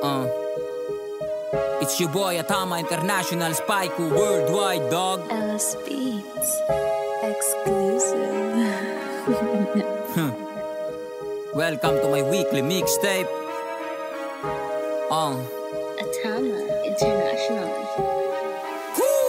Uh. It's your boy Atama International, Spyco Worldwide, dog. LS Beats exclusive. Welcome to my weekly mixtape. Atama International.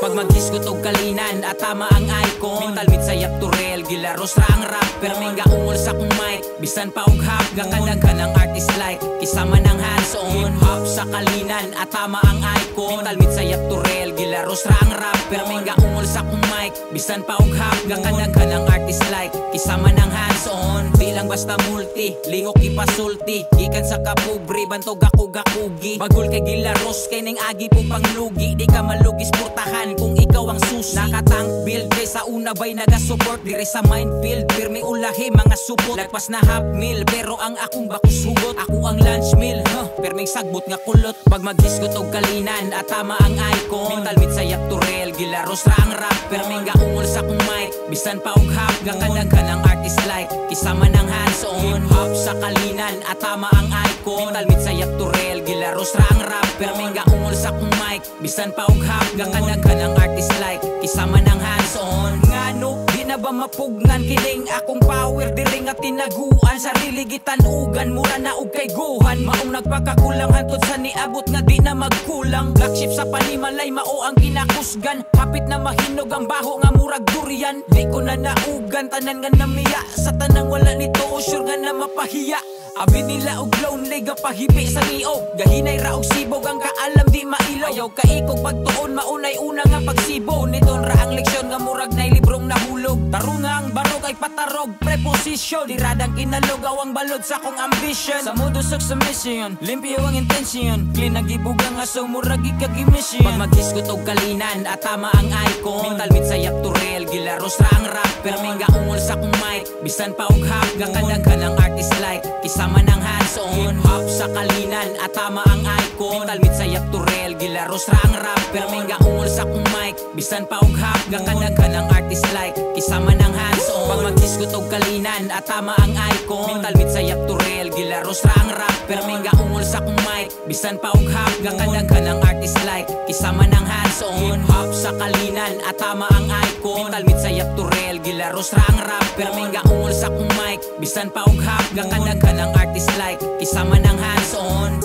Pag mag-disco tog kalinan, Atama ang icon. Mental mit sayak turel, gilaros ra ang rap. Pero may gaungol sa kong mic, bisan pa og hap. Gakadaghan ang artist like, kisama ng hands-on. Hip-hop sa kalinan, Atama ang icon. Mental mit sayak turel, gilaros ra ang rap. Pero may gaungol sa kong mic, bisan pa og hap. Gakadaghan ang artist like, kisama ng hands-on. Di lang basta multi, lihok ipasulti. Gikan sa kapobre, bantog ako gakugi. Bagol kay gilaros, kay ning agi po panglugi. Di ka malugis portahan kung ikaw ang susi. Nakatank build kay sa una bay naga-support. Dire sa minefield, pirmi ulahi mga supot. Lagpas na half meal, pero ang akong bakus hugot. Ako ang lunch meal, perming sagbot nga kulot. Pag mag-disco tog kalinan, Atama ang icon. Mental mit sayak turel, gilaros ra ang rap. Perming gaungol sa kong mic, bisan pa og hap. Gakadaghan ang artist like, kisama ng hands-on. Hip-hop sa kalinan, Atama ang icon. Mental mit sayak turel, gilaros ra ang rap. Perming gaungol sa kong mic, bisan pa og hap. Gakadaghan ang artist like, kisama ng hands-on. Ngano, di na ba mapugnan kining akong power? Diri nga tinaguan, sarili gitanugan. Mura na og kay guhan, maong nagpakakulang. Hantod sa niabot nga di na magkulang. Black sheep sa panimalay, mao ang kinakusgan. Hapit na mahinog ang baho nga murag durian. Di ko na naugan, tanan nga namiya. Sa tanang wala nito, sure nga na mapahiya. Abi nila og lonely, gapahipi sa niog. Gahinay ra og sibog, ang kaalam di mailaw. Ayaw kaikog pagtuon, maunay una nga pagsibo. Niton ra ang leksyon nga murag nay librong nahulog. Tarunga ang barog ay patarog, preposition. Di radang kinalogaw ang balod sa kong ambition. Sa modo sa mission, limpyo ang intensyon. Clean ang gibugang nga so murag ikagimission. Pag mag-disco tog kalinan, Atama ang icon. Mental mit sayak turel, gilaros ra ang rap. Pero may gaungol sa kong mic, bisan pa og hap. Gakadaghan ang artist like, kisama ng hands-on. Hip-hop sa kalinan, Atama ang icon. Mental mit sayak turel, gilaros ra ang rap. Pero may gaungol sa kong mic, bisan pa og hap. Gakadaghan ang artist like, kisama ng hands-on. Pag mag-disco tog kalinan, Atama ang icon. Mental mit sayak turel, gilaros ra ang rap. Pero may gaungol sa kong mic, bisan pa og hap. Gakadaghan ang artist like, kisama ng hands-on. Hip-hop sa kalinan, Atama ang icon. Mental mit sayak turel, gilaros ra ang rap. Pero may gaungol sa kong mic, bisan pa og hap. Gakadaghan ang artist like, kisama ng hands-on.